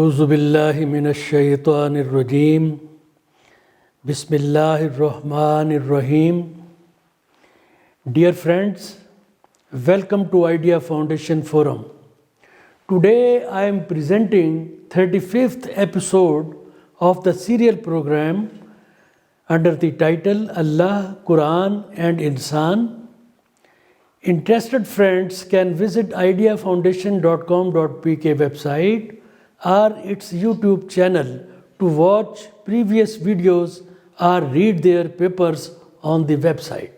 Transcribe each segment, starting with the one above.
أعوذ بالله من الشيطان الرجيم بسم الله الرحمن الرحيم. Dear friends, welcome to Idea Foundation Forum. Today I am presenting 35th episode of the serial program under the title Allah, Quran and Insan. Interested friends can visit ideafoundation.com.pk website or its YouTube channel to watch previous videos or read their papers on the website.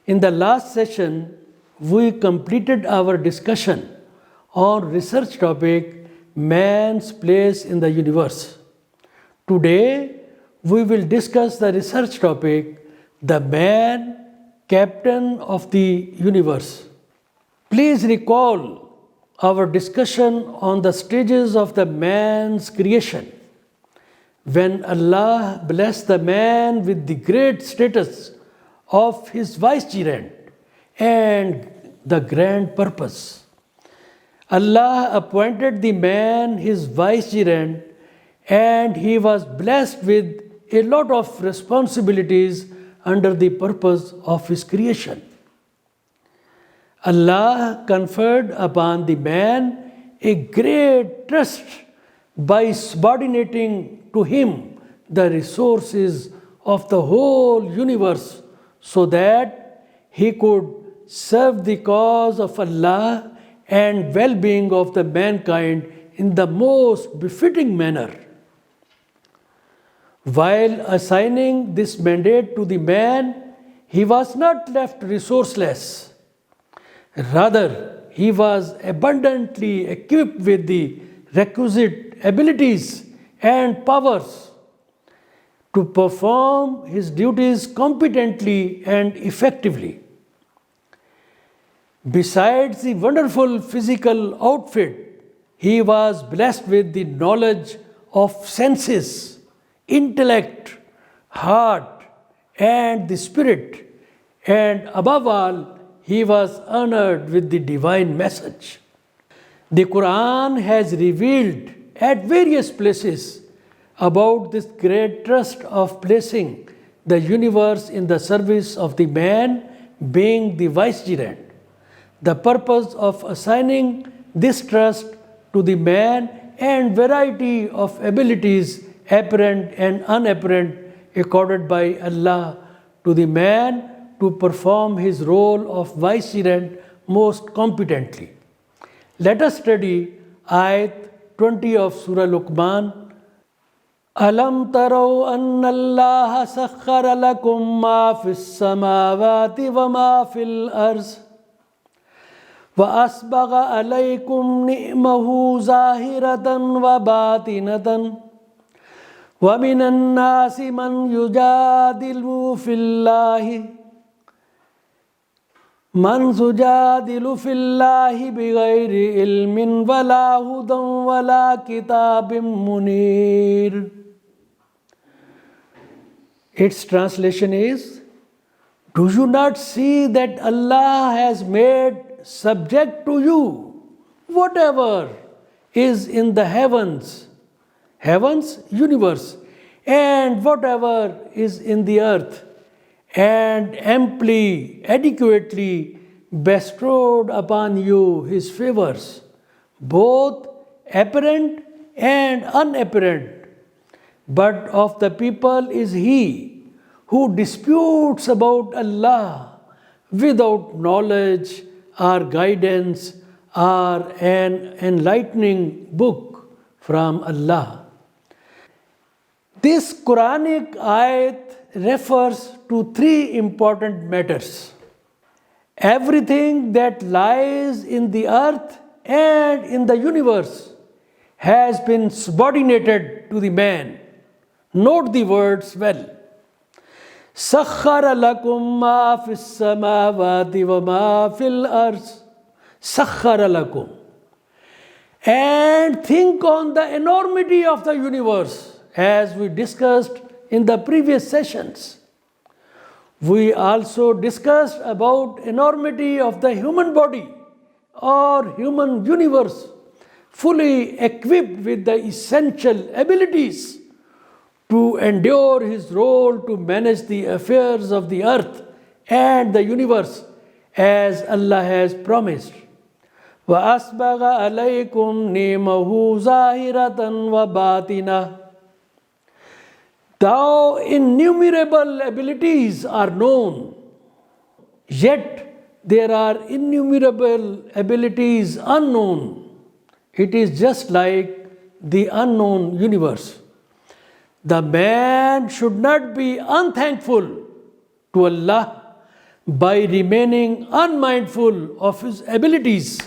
In the last session, we completed our discussion on research topic man's place in the universe. Today, we will discuss the research topic the man, captain of the universe. Please recall our discussion on the stages of the man's creation. When Allah blessed the man with the great status of his vicegerent and the grand purpose. Allah appointed the man his vicegerent and he was blessed with a lot of responsibilities under the purpose of his creation. Allah conferred upon the man a great trust by subordinating to him the resources of the whole universe so that he could serve the cause of Allah and well-being of the mankind in the most befitting manner. While assigning this mandate to the man, he was not left resourceless. Rather, he was abundantly equipped with the requisite abilities and powers to perform his duties competently and effectively. Besides the wonderful physical outfit, he was blessed with the knowledge of senses, intellect, heart, and the spirit, and above all, he was honored with the divine message. The Quran has revealed at various places about this great trust of placing the universe in the service of the man being the vicegerent. The purpose of assigning this trust to the man and variety of abilities, apparent and unapparent, accorded by Allah to the man to perform his role of vicegerent most competently. Let us study Ayat 20 of Surah Luqman. Alam taraw anna Allah sakhkhara lakum ma fis samawati wa ma fil arz wa asbagha alaykum ni'mahu zahiratan wa batinatan wa minan nasi man yujadilu fillahi من سجادل في الله بغير علم ولا هدى ولا كتاب منير. Its translation is, do you not see that Allah has made subject to you whatever is in the heavens, universe, and whatever is in the earth, and amply, adequately bestowed upon you his favors, both apparent and unapparent. But of the people is he who disputes about Allah without knowledge or guidance or an enlightening book from Allah. This Quranic ayat refers to three important matters. Everything that lies in the earth and in the universe has been subordinated to the man. Note the words well. Sakhkhara lakum ma fis samawati wa ma fil arz. Sakhkhara lakum. And think on the enormity of the universe as we discussed in the previous sessions. We also discussed about enormity of the human body or human universe fully equipped with the essential abilities to endure his role to manage the affairs of the earth and the universe as Allah has promised. وَأَسْبَغَ عَلَيْكُمْ نِعْمَهُ ظَاهِرَةً وَبَاطِنَةً. Though innumerable abilities are known, yet there are innumerable abilities unknown. It is just like the unknown universe. The man should not be unthankful to Allah by remaining unmindful of his abilities,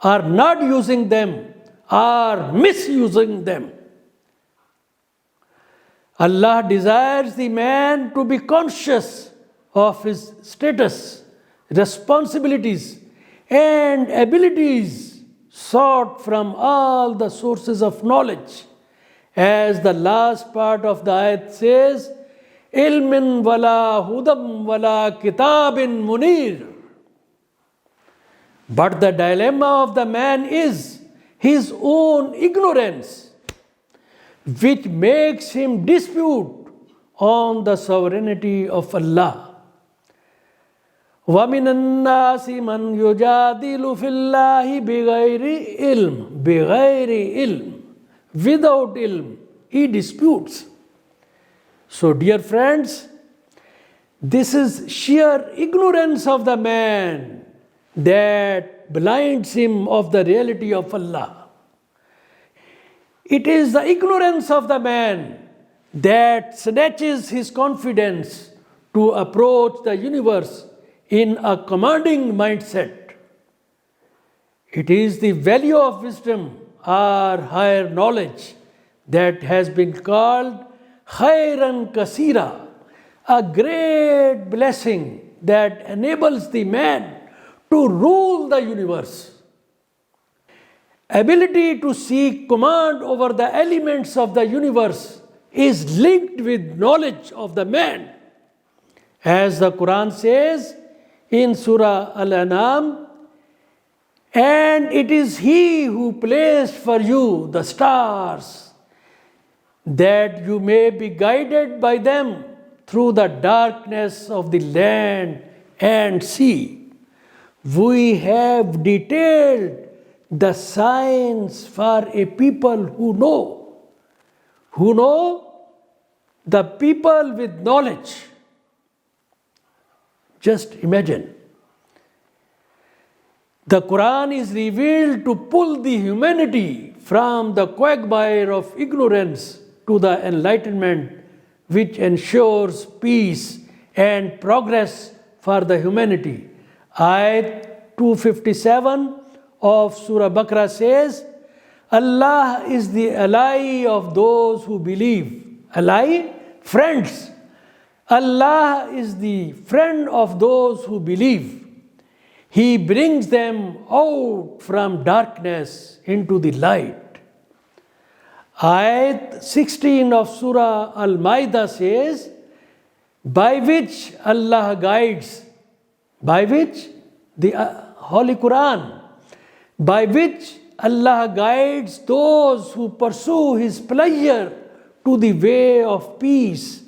or not using them, or misusing them. Allah desires the man to be conscious of his status, responsibilities, and abilities sought from all the sources of knowledge. As the last part of the ayat says, ilmin wala hudam wala kitabin munir. But the dilemma of the man is his own ignorance, which makes him dispute on the sovereignty of Allah. وَمِنَ النَّاسِ مَنْ يُجَادِلُ فِي اللَّهِ بِغَيْرِ ilm. Without ilm, he disputes. So, dear friends, this is sheer ignorance of the man that blinds him of the reality of Allah. It is the ignorance of the man that snatches his confidence to approach the universe in a commanding mindset. It is the value of wisdom or higher knowledge that has been called khairan kasira, a great blessing that enables the man to rule the universe. Ability to seek command over the elements of the universe is linked with knowledge of the man. As the Quran says in Surah Al-An'am, and it is He who placed for you the stars, that you may be guided by them through the darkness of the land and sea. We have detailed the signs for a people who know the people with knowledge. Just imagine. The Quran is revealed to pull the humanity from the quagmire of ignorance to the enlightenment which ensures peace and progress for the humanity. Ayat 257 of Surah Baqarah says, Allah is the ally of those who believe. Ally? Friends. Allah is the friend of those who believe. He brings them out from darkness into the light. Ayat 16 of Surah Al-Ma'idah says, by which Allah guides, by which? The Holy Quran, by which Allah guides those who pursue His pleasure to the way of peace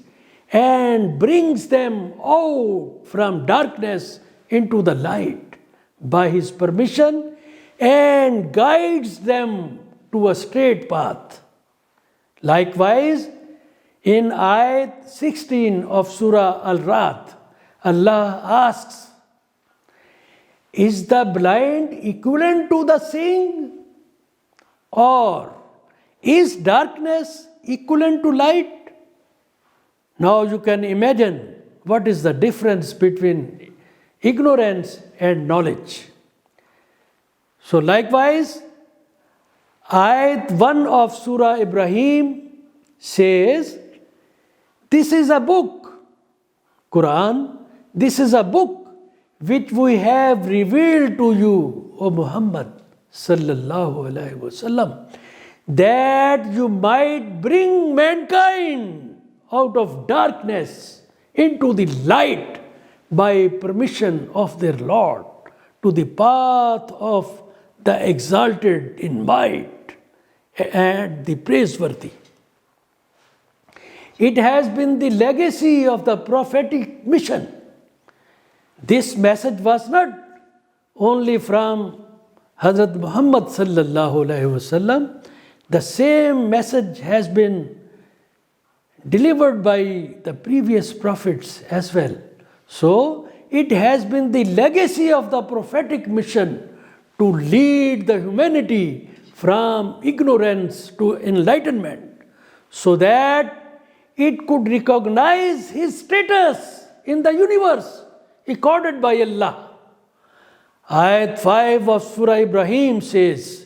and brings them out from darkness into the light by His permission and guides them to a straight path. Likewise, in Ayat 16 of Surah Al-Ra'd, Allah asks, is the blind equivalent to the seeing? Or is darkness equivalent to light? Now you can imagine what is the difference between ignorance and knowledge. So likewise, Ayat 1 of Surah Ibrahim says, this is a book, Quran, this is a book which we have revealed to you, O Muhammad sallallahu alaihi wasallam, that you might bring mankind out of darkness into the light by permission of their Lord to the path of the exalted in might, and the praiseworthy. It has been the legacy of the prophetic mission. This message was not only from Hazrat Muhammad sallallahu alaihi wasallam. The same message has been delivered by the previous prophets as well. So, it has been the legacy of the prophetic mission to lead the humanity from ignorance to enlightenment, so that it could recognize his status in the universe accorded by Allah. Ayat 5 of Surah Ibrahim says,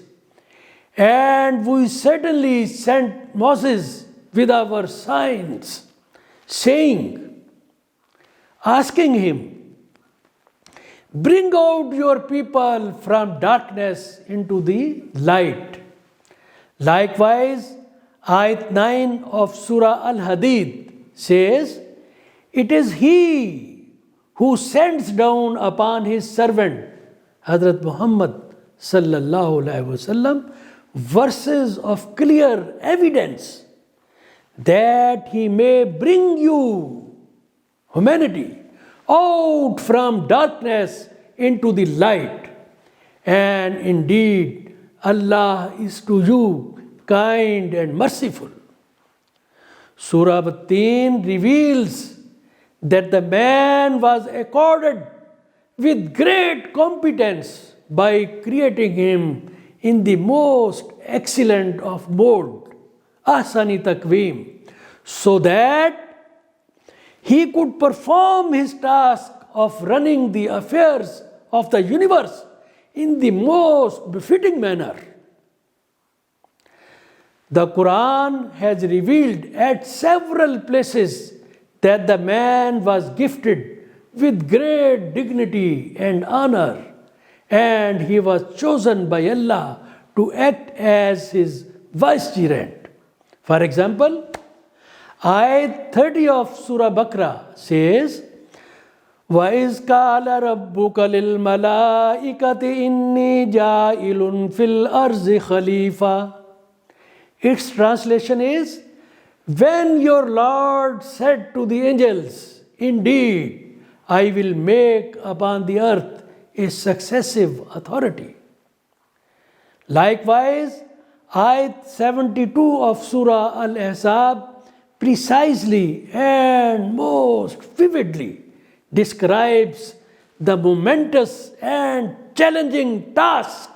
"And we certainly sent Moses with our signs, saying, asking him, bring out your people from darkness into the light." Likewise, Ayat 9 of Surah Al-Hadid says, "It is He who sends down upon His servant, Hazrat Muhammad sallallahu alaihi wasallam, verses of clear evidence, that He may bring you, humanity, out from darkness into the light. And indeed, Allah is to you kind and merciful." Surah At-Tin reveals that the man was accorded with great competence by creating him in the most excellent of mode, Ahsani Takveem, so that he could perform his task of running the affairs of the universe in the most befitting manner. The Quran has revealed at several places that the man was gifted with great dignity and honor, and he was chosen by Allah to act as his vicegerent. For example, Ayat 30 of Surah Baqarah says, وَإِذْ قَالَ رَبُّكَ لِلْمَلَائِكَةِ إِنِّي جَاعِلٌ فِي الْأَرْضِ خَلِيفَةً. Its translation is, when your Lord said to the angels, indeed, I will make upon the earth a successive authority. Likewise, Ayat 72 of Surah Al-Ahzab precisely and most vividly describes the momentous and challenging task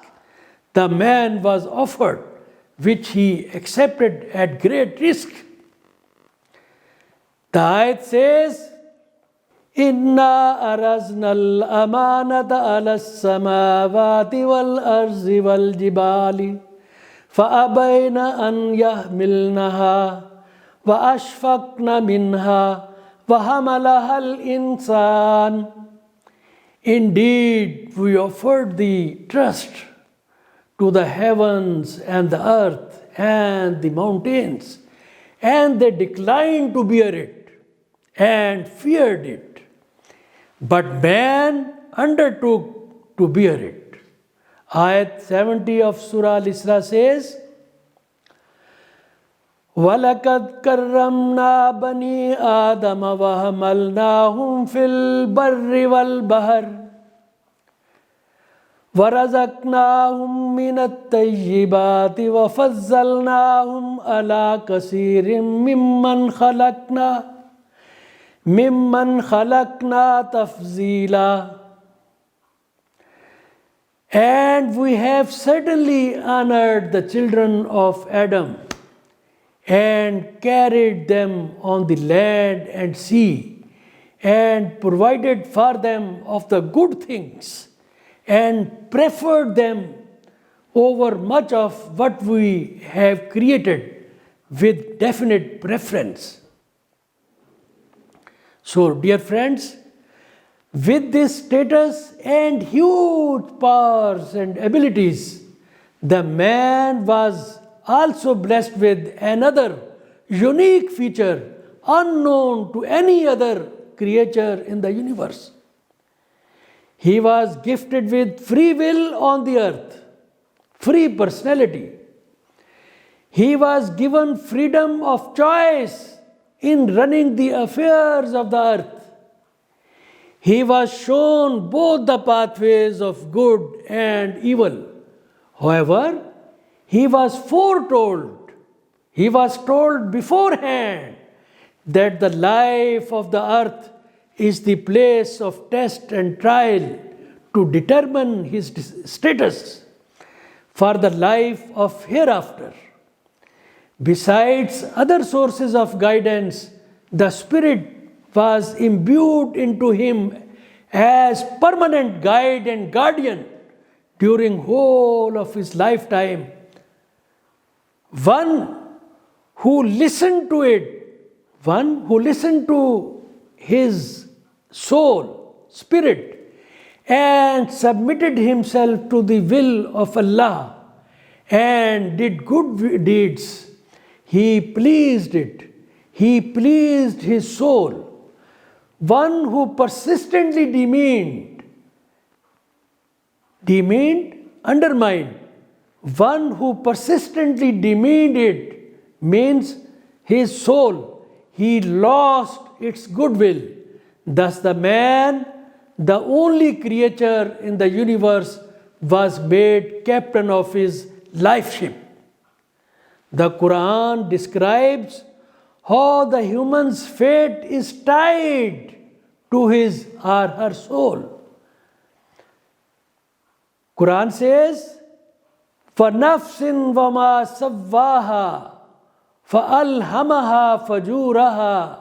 the man was offered, which he accepted at great risk. The ayat says, "Inna arazna al-amanata ala as-samawati wal-arzi wal-jibali fa-abayna an yahmilnaha wa-ashfaqna minha wa-hamalaha al-insan." Indeed, we offered the trust to the heavens and the earth and the mountains, and they declined to bear it and feared it. But man undertook to bear it. Ayat 70 of Surah Al-Isra says, وَلَقَدْ كَرَّمْنَا بَنِي آدَمَ وَحَمَلْنَاهُمْ فِي الْبَرِّ وَالْبَحْرِ وَرَزَقْنَاهُمْ مِنَ الطَّيِّبَاتِ وَفَضَّلْنَاهُمْ عَلَى كَثِيرٍ مِمَّنْ خَلَقْنَا تَفْضِيلًا. And we have certainly honored the children of Adam and carried them on the land and sea and provided for them of the good things and preferred them over much of what we have created with definite preference. So, dear friends, with this status and huge powers and abilities, the man was also blessed with another unique feature unknown to any other creature in the universe. He was gifted with free will on the earth, free personality. He was given freedom of choice in running the affairs of the earth. He was shown both the pathways of good and evil. However, he was foretold, he was told beforehand that the life of the earth is the place of test and trial to determine his status for the life of hereafter. Besides other sources of guidance, the Spirit was imbued into him as permanent guide and guardian during whole of his lifetime. One who listened to his soul, spirit, and submitted himself to the will of Allah and did good deeds, he pleased it. He pleased his soul. One who persistently undermined. One who persistently demeaned it means his soul. He lost its goodwill. Thus the man, the only creature in the universe, was made captain of his life ship. The Quran describes how the human's fate is tied to his or her soul. Quran says, فَنَفْسٍ وَمَا سَوَّاهَا فَأَلْهَمَهَا فَجُورَهَا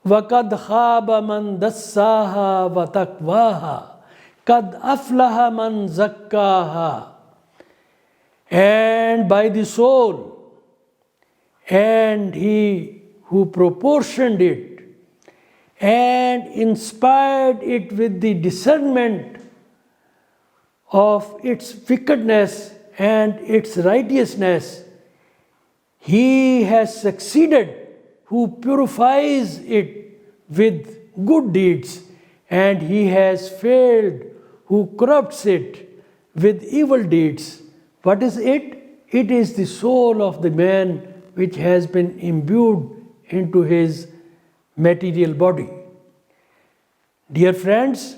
وَقَدْ خَابَ مَنْ دَسَّاهَا وَتَقْوَاهَا قَدْ أَفْلَحَ مَنْ زَكَّاهَا. And by the soul, and he who proportioned it and inspired it with the discernment of its wickedness and its righteousness, he has succeeded who purifies it with good deeds, and he has failed who corrupts it with evil deeds. What is it? It is the soul of the man which has been imbued into his material body. Dear friends,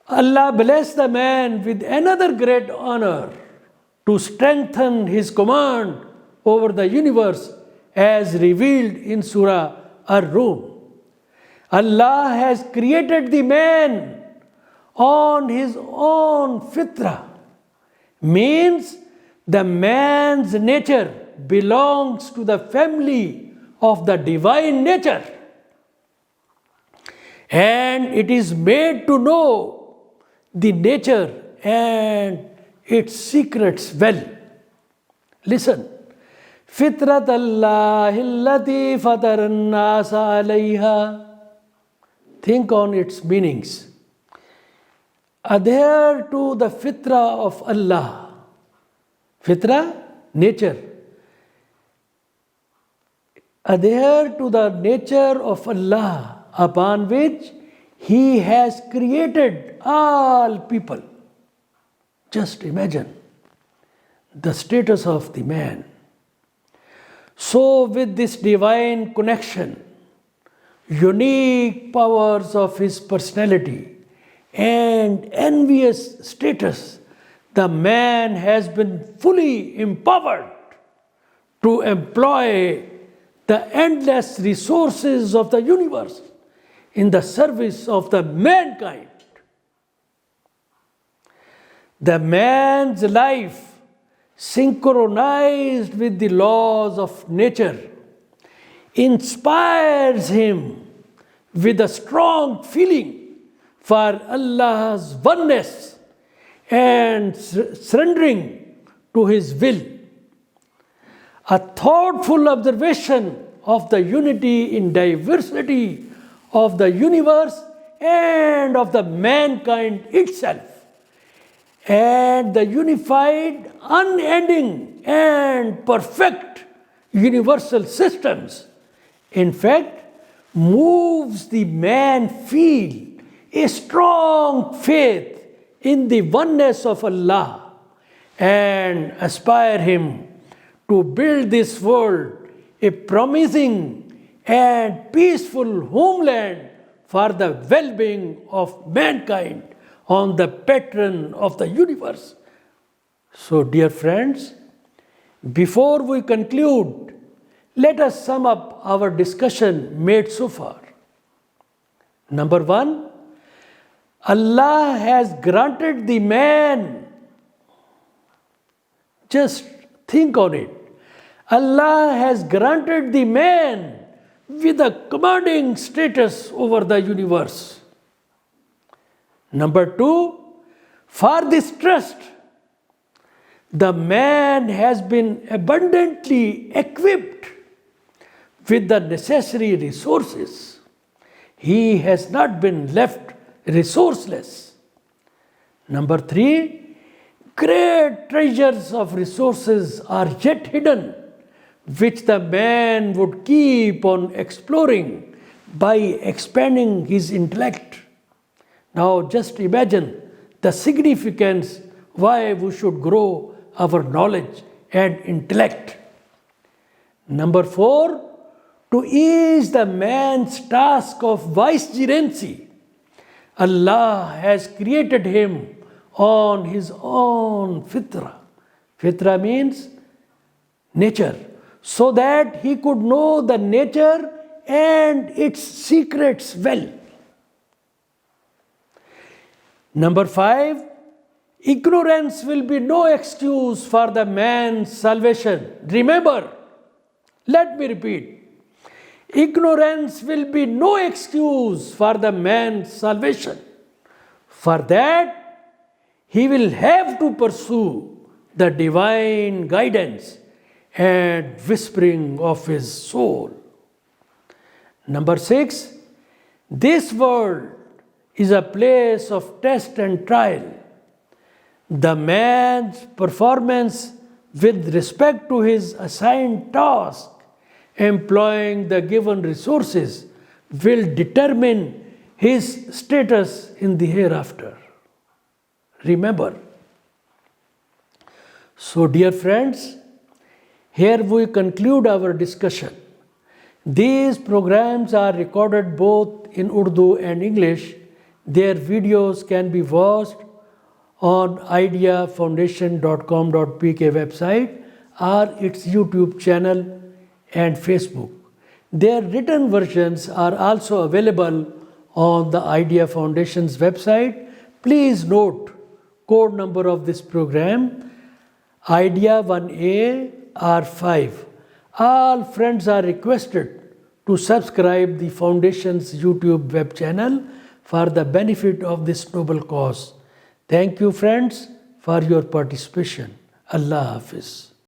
Allah bless the man with another great honor to strengthen his command over the universe as revealed in Surah Ar-Rum. Allah has created the man on his own fitrah, means the man's nature belongs to the family of the divine nature, and it is made to know the nature and its secrets well. Listen. فِطْرَةَ اللَّهِ الَّتِي فَطَرَ النَّاسَ عَلَيْهَا. Think on its meanings. Adhere to the fitrah of Allah. Fitrah, nature. Adhere to the nature of Allah upon which He has created all people. Just imagine the status of the man. So with this divine connection, unique powers of his personality and envious status, the man has been fully empowered to employ the endless resources of the universe in the service of the mankind. The man's life, synchronized with the laws of nature, inspires him with a strong feeling for Allah's oneness and surrendering to His will. A thoughtful observation of the unity in diversity of the universe and of the mankind itself, and the unified, unending, and perfect universal systems, in fact, moves the man feel a strong faith in the oneness of Allah and aspire him to build this world a promising and peaceful homeland for the well being of mankind on the patron of the universe. So, dear friends, before we conclude, let us sum up our discussion made so far. Number one, Allah has granted the man, just think on it, Allah has granted the man with a commanding status over the universe. Number two, for this trust, the man has been abundantly equipped with the necessary resources. He has not been left resourceless. Number three, great treasures of resources are yet hidden, which the man would keep on exploring by expanding his intellect. Now just imagine the significance why we should grow our knowledge and intellect. Number four, to ease the man's task of vicegerency, Allah has created him on his own fitra. Fitra means nature, so that he could know the nature and its secrets well. Number five, ignorance will be no excuse for the man's salvation. Remember, let me repeat. Ignorance will be no excuse for the man's salvation. For that, he will have to pursue the divine guidance and whispering of his soul. Number six, this world is a place of test and trial. The man's performance with respect to his assigned task, employing the given resources, will determine his status in the hereafter. Remember. So, dear friends, here we conclude our discussion. These programs are recorded both in Urdu and English. Their videos can be watched on ideafoundation.com.pk website or its YouTube channel and Facebook. Their written versions are also available on the Idea Foundation's website. Please note code number of this program, Idea 1A R5. All friends are requested to subscribe the Foundation's YouTube web channel for the benefit of this noble cause. Thank you, friends, for your participation. Allah Hafiz.